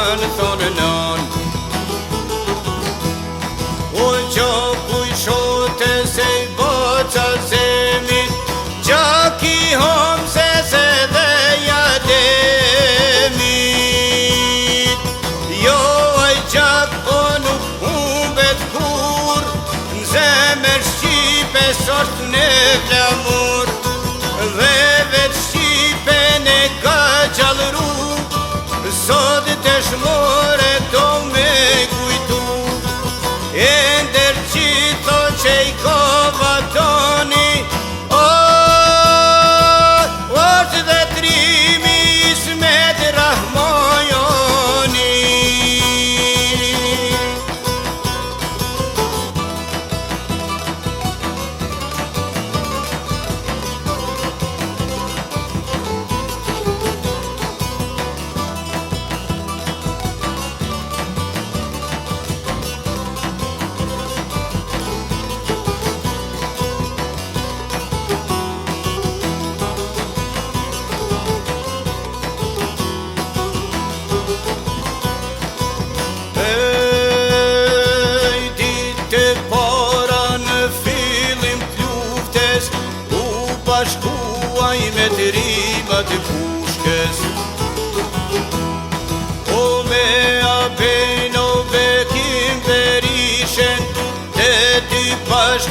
kanë thonë non. O gjoku i shote se I boca zemit, gjak I homse se dhe jademit. Jo aj gjak o nuk humbet kur, n'zemër Shqipe sot në flamur, dhe vet Shqipen e ka gjallëru, sot dëshmore do me kujtu. E ndër qito që I kova toni, është dhe trimi Ismet Rahmojoni. Bashkuaj me të rimat e pushkes, o me Abenove Kim Berishen, të dy bashk